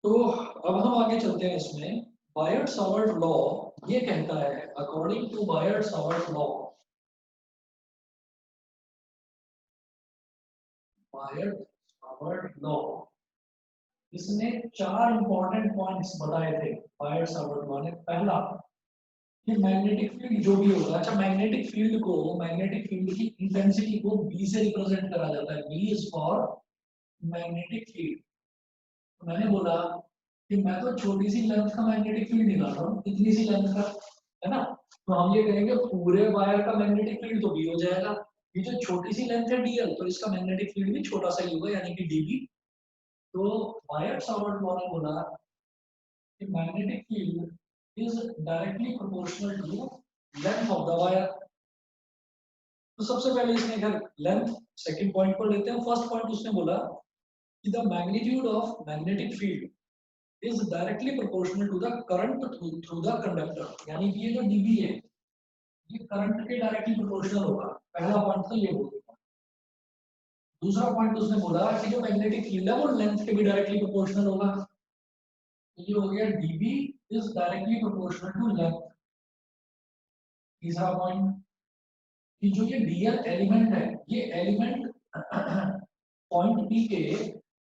तो अब हम आगे चलते हैं इसमें। बायट-सावर्ट लॉ ये कहता है, अकॉर्डिंग टू बायट-सावर्ट लॉ, बायट-सावर्ट लॉ, इसने 4 इंपॉर्टेंट पॉइंट्स बताए थे बायट-सावर्ट लॉ ने। पहला कि मैग्नेटिक फील्ड जो भी होगा, अच्छा मैग्नेटिक फील्ड को, मैग्नेटिक फील्ड की इंटेंसिटी को बी से रिप्रेजेंट करा जाता है, B is for magnetic field. तो मैंने बोला कि मैं तो छोटी सी लेंथ का मैग्नेटिक फील्ड निकाल रहा हूँ, इतनी सी लेंथ का, है ना? तो हम ये कहेंगे पूरे वायर का मैग्नेटिक फील्ड तो बी हो जाएगा। ये जो छोटी सी लेंथ है डीएल, तो इसका मैग्नेटिक फील्ड भी छोटा सा ही होगा, यानी कि डीबी। तो बायट-सावर्ट लॉ ने बोला कि magnetic field is directly proportional to length of the wire. तो सबसे पहले इसने खैर लेंथ सेकंड पॉइंट पर लेते हैं। फर्स्ट पॉइंट उसने बोला कि the magnitude of magnetic field is directly proportional to the current through the conductor, यानी कि ये जो dB है ये करंट के डायरेक्टली प्रोपोर्शनल होगा। पहला पॉइंट तो ये हो गया। दूसरा पॉइंट उसने बोला कि जो मैग्नेटिक फील्ड है वो लेंथ के भी डायरेक्टली प्रोपोर्शनल होगा। तो ये हो गया dB is directly proportional to length। तीसरा पॉइंट कि जो ये डीएल एलिमेंट है, ये एलिमेंट पॉइंट पी के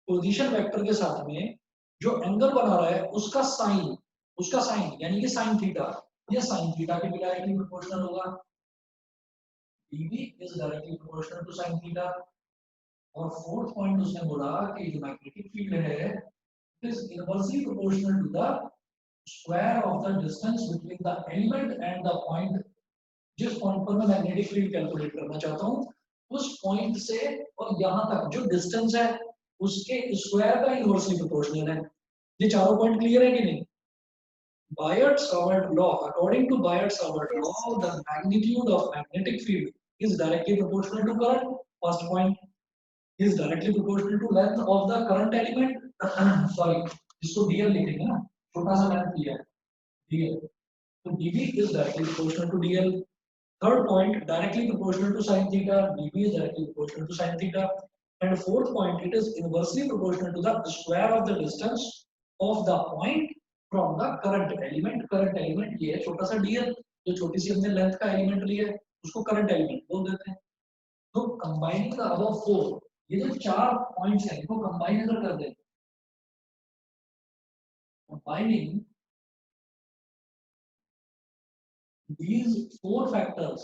पोजीशन वेक्टर के साथ में जो एंगल बना रहा है उसका साइन यानी कि साइन थीटा, ये साइन थीटा के भी डायरेक्टली प्रोपोर्शनल होगा। dB is directly proportional to sine theta. और फोर्थ पॉइंट उसने बोला कि जो मैग्नेटिक फील्ड है is inversely proportional to the square of the distance between the element and the point. जिस पॉइंट पर मैं मैग्नेटिक फील्ड कैलकुलेट करना चाहता हूँ, उस पॉइंट से और यहाँ तक जो डिस्टेंस है उसके स्क्वायर का इनवर्सली प्रोपोर्शनल है। ये चारों पॉइंट क्लियर है कि नहीं? Biot-Savart law, according to Biot-Savart Yes. law, the magnitude of magnetic field is directly proportional to current. First point is directly proportional to length of the current element. Sorry, इसको DL लिखेंगे ना, छोटा सा length लिया है DL, तो DB is directly proportional to DL. Third point, directly proportional to sin theta. dB is directly proportional to sin theta. And fourth point, it is inversely proportional to the square of the distance of the point from the current element. Current element ये है छोटा सा dl, जो छोटी सी हमने length का element लिया है, उसको current element बोल देते हैं। तो combining the above four, ये जो चार points हैं, इनको combine अगर कर दें, combining these four factors,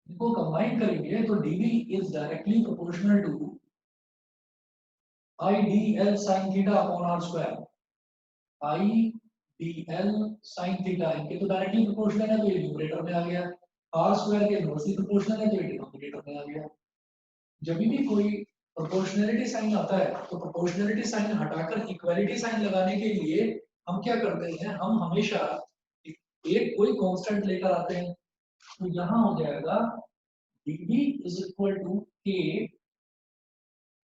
इनको कंबाइन करेंगे तो dV is directly proportional to IDL sin theta upon r square। IDL sin theta इनके तो डायरेक्टली प्रोपोर्शनल है, तो ये न्यूमरेटर में आ गया, r स्क्वायर के इनवर्सली प्रोपोर्शनल है, तो ये डिनोमिनेटर में आ गया। जब भी कोई प्रोपोर्शनैलिटी साइन आता है तो प्रोपोर्शनैलिटी साइन हटाकर इक्वालिटी साइन लगाने के लिए हम क्या करते हैं, हम हमेशा एक कोई कांस्टेंट लेकर आते हैं। तो यहाँ हो जाएगा dV is equal to K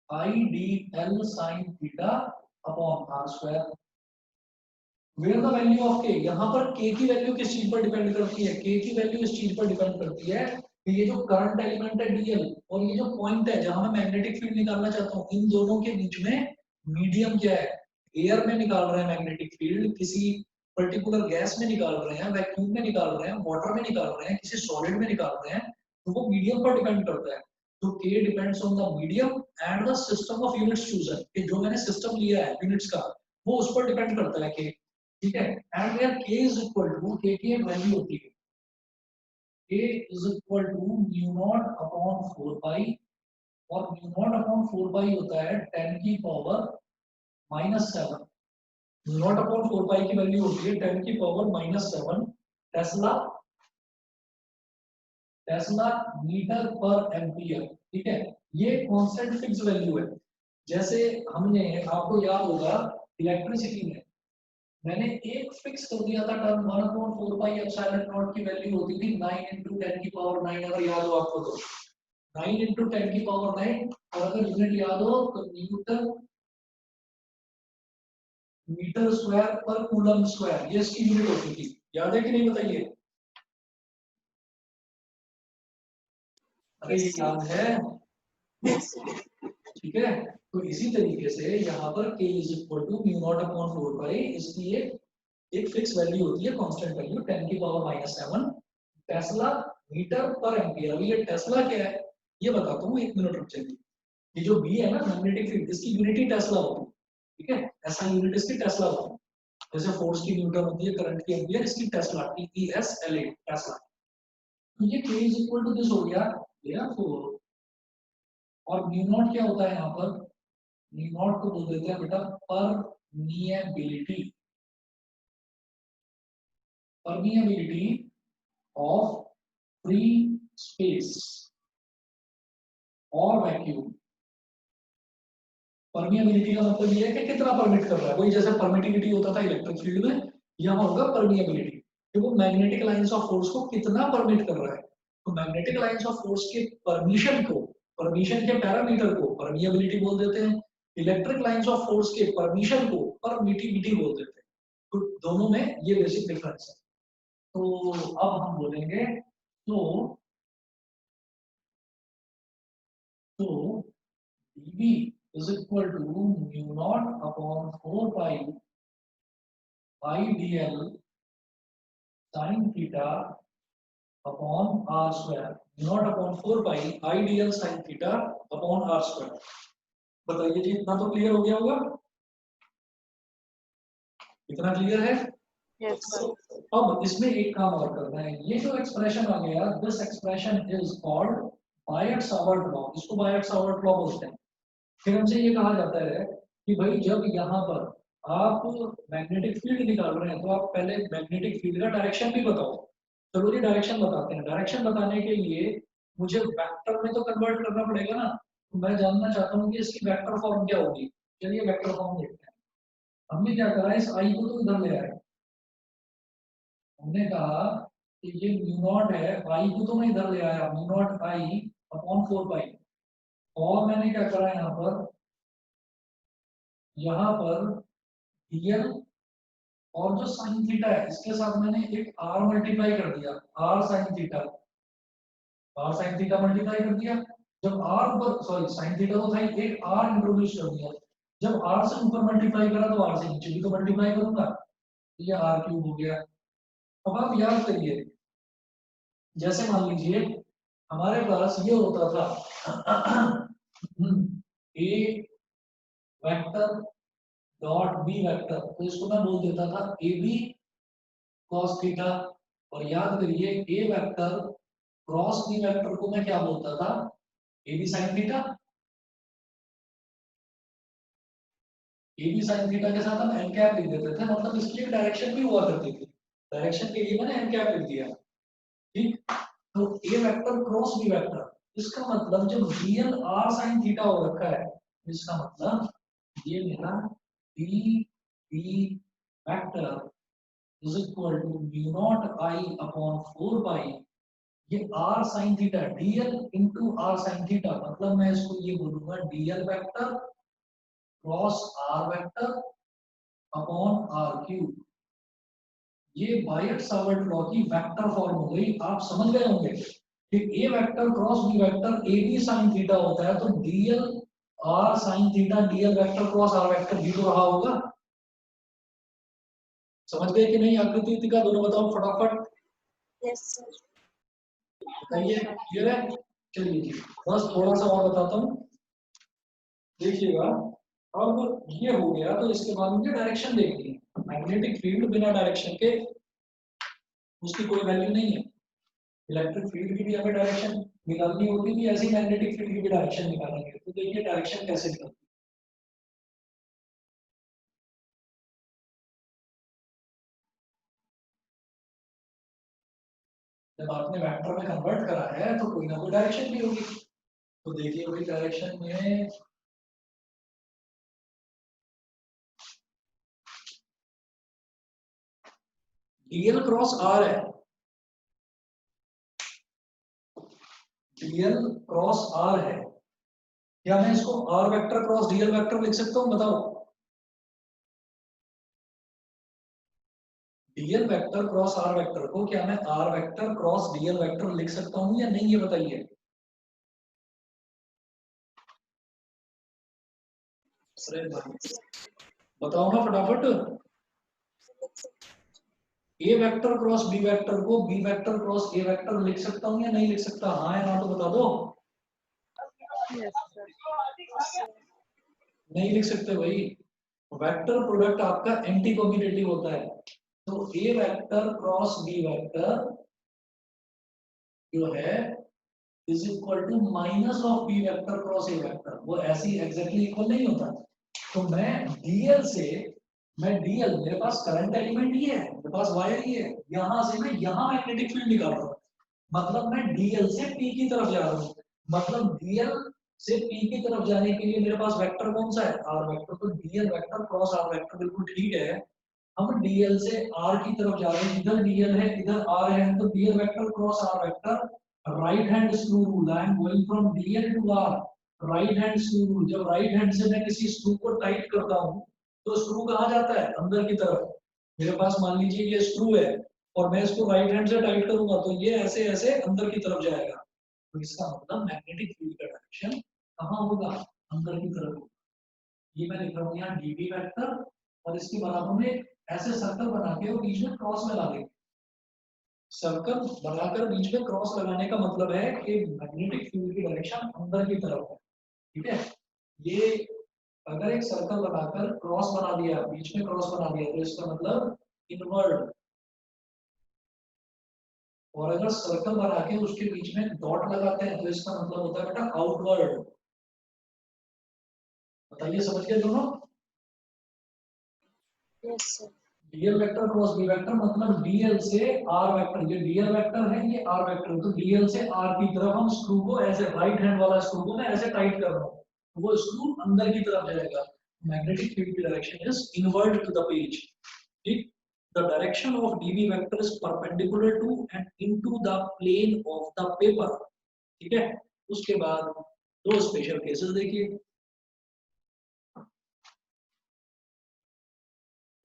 IDL sin theta upon r square। Where the value of K, यहाँ पर K की वैल्यू किस चीज पर डिपेंड करती है? K की वैल्यू इस चीज पर डिपेंड करती है कि ये जो करंट एलिमेंट है DL और ये जो पॉइंट है जहां मैं मैग्नेटिक फील्ड निकालना चाहता हूँ, इन दोनों के बीच में मीडियम क्या है? एयर में निकाल रहे हैं मैग्नेटिक फील्ड, किसी पर्टिकुलर गैस में निकाल रहे हैं, वैक्यूम में निकाल रहे हैं, वाटर में निकाल रहे हैं, किसी सॉलिड में निकाल रहे हैं, तो वो मीडियम पर डिपेंड करता है। तो K depends on the medium and the system of units chosen, कि जो मैंने सिस्टम लिया है यूनिट्स का, वो उस पर डिपेंड करता है K, ठीक है। And where K is equal to, K की एक वैल्यू होती है, K is equal to mu naught upon 4 pi, और म्यू नॉट अपॉन 4 पाई होता है 10 की पावर -7। म्यू नॉट अपॉन 4 पाई की वैल्यू होती है 10 की पावर -7 टेस्ला टेस्ला मीटर पर एम्पियर, ठीक है। ये कांस्टेंट फिक्स वैल्यू है। जैसे हमने, आपको याद होगा इलेक्ट्रिसिटी में मैंने एक फिक्स कर दिया था टर्म 1/4 पाई एप्सिलॉन नॉट की वैल्यू होती थी 9 × 10 की पावर 9, अगर याद हो आपको तो 9 × 10 की पावर 9, और अगर यूनिट याद हो तो न्यूटन मीटर स्क्वायर पर कूलम स्क्वायर, ये इसकी यूनिट होती थी। याद है कि नहीं बताइए? अरे ये याद है? ठीक है। तो इसी तरीके से यहाँ पर K is equal to mu naught upon 4 pi, इसकी एक फिक्स वैल्यू होती है, कांस्टेंट वैल्यू 10 की पावर -7 टेस्ला मीटर पर एम्पियर। अभी ये टेस्ला क्या है ये बताता हूँ, 1 मिनट रुक जाइए। ये जो B है ना मैग्नेटिक फील्ड, इसकी यूनिट ही टेस्ला होती है, ठीक है। ऐसा यूनिट इसकी टेस्ला होती है, जैसे फोर्स की न्यूटन होती है, करंट की एम्पियर, इसकी टेस्ला TESLA टेस्ला। तो ये K is equal to this हो गया, देयरफॉर, और म्यू नॉट क्या होता है यहाँ पर? म्यू नॉट को बोल देते हैं बेटा permeability, permeability of free space और वैक्यूम। परमिएबिलिटी का मतलब ये है कि कितना परमिट कर रहा है, वही जैसे परमिटिविटी होता था इलेक्ट्रिक फील्ड में, यहाँ होगा परमिएबिलिटी, कि वो मैग्नेटिक लाइंस ऑफ फोर्स को कितना परमिट कर रहा है। तो मैग्नेटिक लाइंस ऑफ फोर्स के परमिशन को, परमिशन के पैरामीटर को परमिएबिलिटी बोल देते हैं, इलेक्ट्रिक लाइंस ऑफ फोर्स के परमिशन को परमिटिविटी बोल देते हैं। तो दोनों में ये बेसिक डिफरेंस है। तो अब हम बोलेंगे तो dV is equal to mu naught upon 4 pi IDL sin theta upon r square, mu naught upon 4 pi IDL sin theta upon r square। बताइए जी, इतना तो क्लियर हो गया होगा? इतना क्लियर है? Yes, sir. अब इसमें एक काम और करना है, ये जो एक्सप्रेशन आ गया, this expression is called Biot Savart law, इसको बायट-सावर्ट लॉ बोलते हैं। फिर हमसे ये कहा जाता है कि भाई जब यहाँ पर आप मैग्नेटिक फील्ड निकाल रहे हैं तो आप पहले मैग्नेटिक फील्ड का डायरेक्शन भी बताओ। चलो जी डायरेक्शन बताते हैं। डायरेक्शन बताने के लिए मुझे वेक्टर में तो कन्वर्ट करना पड़ेगा ना, तो मैं जानना चाहता हूँ कि इसकी वेक्टर फॉर्म क्या होगी। चलिए वेक्टर फॉर्म देखते हैं। हमने क्या करा, इस आई को तो इधर ले आए, हमने कहा कि ये म्यू नॉट है, आई को तो मैं इधर ले आया, mu naught I upon 4 pi, और मैंने क्या करा यहाँ पर यहाँ पर dl और जो साइन थीटा है इसके साथ मैंने एक r मल्टीप्लाई कर दिया, r sine theta, r sine theta multiply कर दिया। जब r ऊपर, सॉरी साइन थीटा तो था ही, एक r इंट्रोड्यूस कर दिया। जब r से ऊपर मल्टीप्लाई करा तो r से नीचे भी तो मल्टीप्लाई करूंगा, ये r क्यूब हो गया। अब आप याद करिए, जैसे मान लीजिए हमारे पास ये होता था a vector dot B vector, तो इसको मैं बोल देता था ए बी कॉस थीटा। और याद करिए A vector cross B vector को मैं क्या बोलता था, A B sine theta. A B sine theta के साथ हम एन कैप लिख देते थे, मतलब इसकी एक डायरेक्शन भी हुआ करती थी, डायरेक्शन के लिए मैंने एन कैप लिख दिया। ठीक, तो A vector cross B vector, इसका मतलब जब डीएल आर साइन थीटा हो रखा है, इसका मतलब ये मेरा D B vector is equal to mu naught I upon 4 pi, ये r sin theta dl into r sin theta, मतलब मैं इसको ये बोलूंगा dl vector cross r vector upon r cube. ये बायट सावर्ट लॉ की वेक्टर फॉर्म हो गई, आप समझ गए होंगे कि a vector cross b vector a b sin theta होता है, तो dl r sin theta dl vector cross r vector भी तो रहा होगा। समझ गए कि नहीं? आकृति का दोनों बताओ फटाफट, Yes, sir. बताइए क्लियर है? चलिए जी, बस थोड़ा सा और बताता हूँ, देखिएगा। अब ये हो गया तो इसके बाद मुझे डायरेक्शन देखनी है। मैग्नेटिक फील्ड बिना डायरेक्शन के उसकी कोई वैल्यू नहीं है। इलेक्ट्रिक फील्ड की भी हमें डायरेक्शन निकालनी होती है, ऐसी मैग्नेटिक फील्ड की भी डायरेक्शन निकालेंगे। तो देखिए डायरेक्शन कैसे निकलती है, जब आपने वेक्टर में कन्वर्ट करा है तो कोई ना कोई डायरेक्शन भी होगी। तो देखिए वही डायरेक्शन में डीएल क्रॉस आर है, डीएल क्रॉस आर है, क्या मैं इसको R vector cross DL vector लिख सकता हूँ? बताओ, DL vector cross R vector को क्या मैं R vector cross DL vector लिख सकता हूँ या नहीं, ये बताइए। अरे भाई बताओ ना फटाफट, A vector cross B vector को B vector cross A vector लिख सकता हूँ या नहीं लिख सकता? हाँ या ना तो बता दो। Yes, sir. नहीं लिख सकते भाई, वेक्टर प्रोडक्ट आपका एंटी कम्यूटेटिव होता है। तो A vector cross B vector जो है is equal to minus of B vector cross A vector, वो ऐसे ही एग्जैक्टली इक्वल नहीं होता। तो मैं डीएल से, मैं डीएल, मेरे पास करंट एलिमेंट ही है, मेरे पास वायर ही है, यहां से मैं यहां मैग्नेटिक फील्ड निकाल रहा हूं, मतलब मैं डीएल से पी की तरफ जा रहा हूं, मतलब डीएल से पी की तरफ जाने के लिए मेरे पास वेक्टर कौन सा है, आर वेक्टर। तो DL vector cross R vector बिल्कुल ठीक है। हम डीएल से आर की तरफ जा रहे हैं, इधर डीएल है इधर आर है, तो DL vector cross R vector, right hand screw rule, I am going from DL to R, right hand screw rule. जब राइट हैंड से मैं किसी स्क्रू को टाइट करता हूँ तो स्क्रू कहाँ जाता है, अंदर की तरफ। मेरे पास मान लीजिए ये स्क्रू है और मैं इसको राइट हैंड से टाइट करूंगा तो ये ऐसे ऐसे अंदर की तरफ जाएगा, तो इसका मतलब मैग्नेटिक फील्ड का डायरेक्शन कहाँ होगा, अंदर की तरफ होगा। ये मैं लिख रहा हूँ यहाँ डीबी वेक्टर, और इसके बराबर में ऐसे सर्कल बना के और बीच में क्रॉस लगा देंगे। सर्कल बनाकर बीच में क्रॉस लगाने का मतलब है कि मैग्नेटिक फील्ड की डायरेक्शन अंदर की तरफ है। ठीक है, ये अगर एक सर्कल बनाकर क्रॉस बना दिया, बीच में क्रॉस बना दिया, तो इसका मतलब इनवर्ड। और अगर सर्कल बना के उसके बीच में डॉट लगाते हैं तो इसका मतलब होता है बेटा आउटवर्ड। बताइए समझ गए दोनों? Yes, sir. DL vector cross B vector मतलब डीएल से आर वेक्टर, ये डीएल वेक्टर है ये आर वेक्टर, तो डीएल से आर की तरफ हम स्क्रू को ऐसे, राइट हैंड वाला स्क्रू को मैं ऐसे टाइट कर रहा हूँ, वो स्क्रू अंदर की तरफ जाएगा। मैग्नेटिक फील्ड की direction is invert to the page. ठीक, the direction of db vector is perpendicular to and into the plane of the paper। ठीक है, उसके बाद दो स्पेशल केसेस देखिए।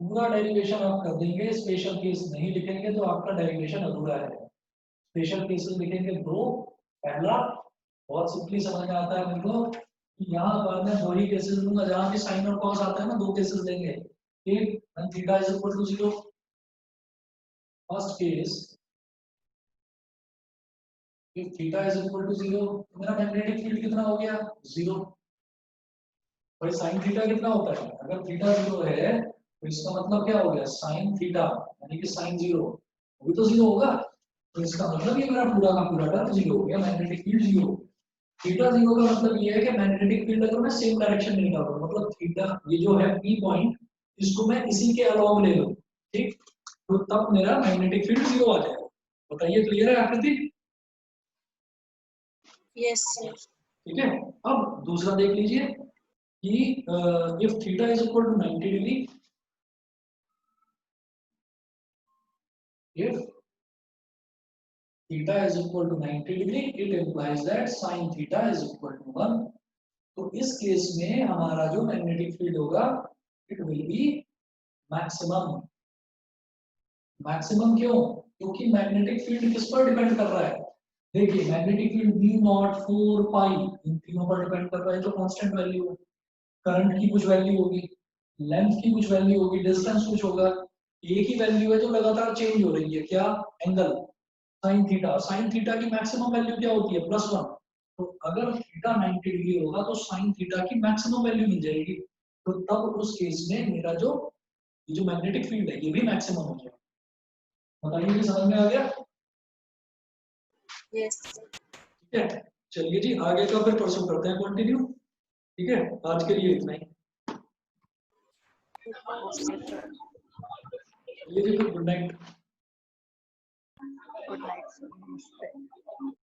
पूरा डेरिवेशन आप कर देंगे, स्पेशल केस नहीं लिखेंगे तो आपका डेरिवेशन अधूरा है। स्पेशल केसेस लिखेंगे दो। पहला बहुत सिंपली समझ में आता है मेरे को कि यहाँ पर मैं दो ही केसेस लूंगा, जहां भी साइन और कॉस आता है ना, दो केसेस लेंगे। एक theta is equal to 0, first case if theta is equal to 0, तो मेरा मैग्नेटिक फील्ड कितना हो गया 0। भाई साइन थीटा कितना होता है, अगर थीटा 0 है तो इसका मतलब क्या हो गया साइन थीटा, यानी कि साइन 0 भी तो 0 होगा। तो इसका मतलब ये मेरा पूरा का पूरा टर्म 0 हो गया, मैग्नेटिक फील्ड 0। थीटा 0 का मतलब ये है कि मैग्नेटिक फील्ड अगर मैं सेम डायरेक्शन में निकाल रहा मतलब थीटा ये जो है पी पॉइंट, इसको मैं इसी के अलोंग ले लूं, ठीक, तो तब मेरा मैग्नेटिक फील्ड 0 आ जाएगा। बताइए क्लियर है आकृति? Yes, sir. ठीक है। अब दूसरा देख लीजिए कि if theta is equal to 90 degree, if theta is equal to 90 degree, it implies that sin theta is equal to 1। तो इस केस में हमारा जो मैग्नेटिक फील्ड होगा it will be maximum. Maximum क्यों? क्योंकि मैग्नेटिक फील्ड किस पर डिपेंड कर रहा है? देखिए मैग्नेटिक फील्ड म्यू नॉट 4 पाई इन तीनों पर डिपेंड कर रहा है, जो कांस्टेंट वैल्यू है। करंट की कुछ वैल्यू होगी, लेंथ की कुछ वैल्यू होगी, डिस्टेंस कुछ होगा। एक ही वैल्यू है जो लगातार चेंज हो रही है, क्या? Angle sine theta. Sine theta की मैक्सिमम वैल्यू क्या होती है +1। तो अगर थीटा 90 डिग्री होगा तो साइन थीटा की मैक्सिमम वैल्यू मिल जाएगी। तो तब उस केस में मेरा जो ये जो मैग्नेटिक फील्ड है ये भी मैक्सिमम हो जाएगा। बताइए कि समझ में आ गया? Yes, sir. ठीक है, चलिए जी आगे का फिर परसों करते हैं कंटिन्यू। ठीक है, आज के लिए इतना ही। Okay, sir. चलिए जी, फिर good night. Good night, sir. Namaste.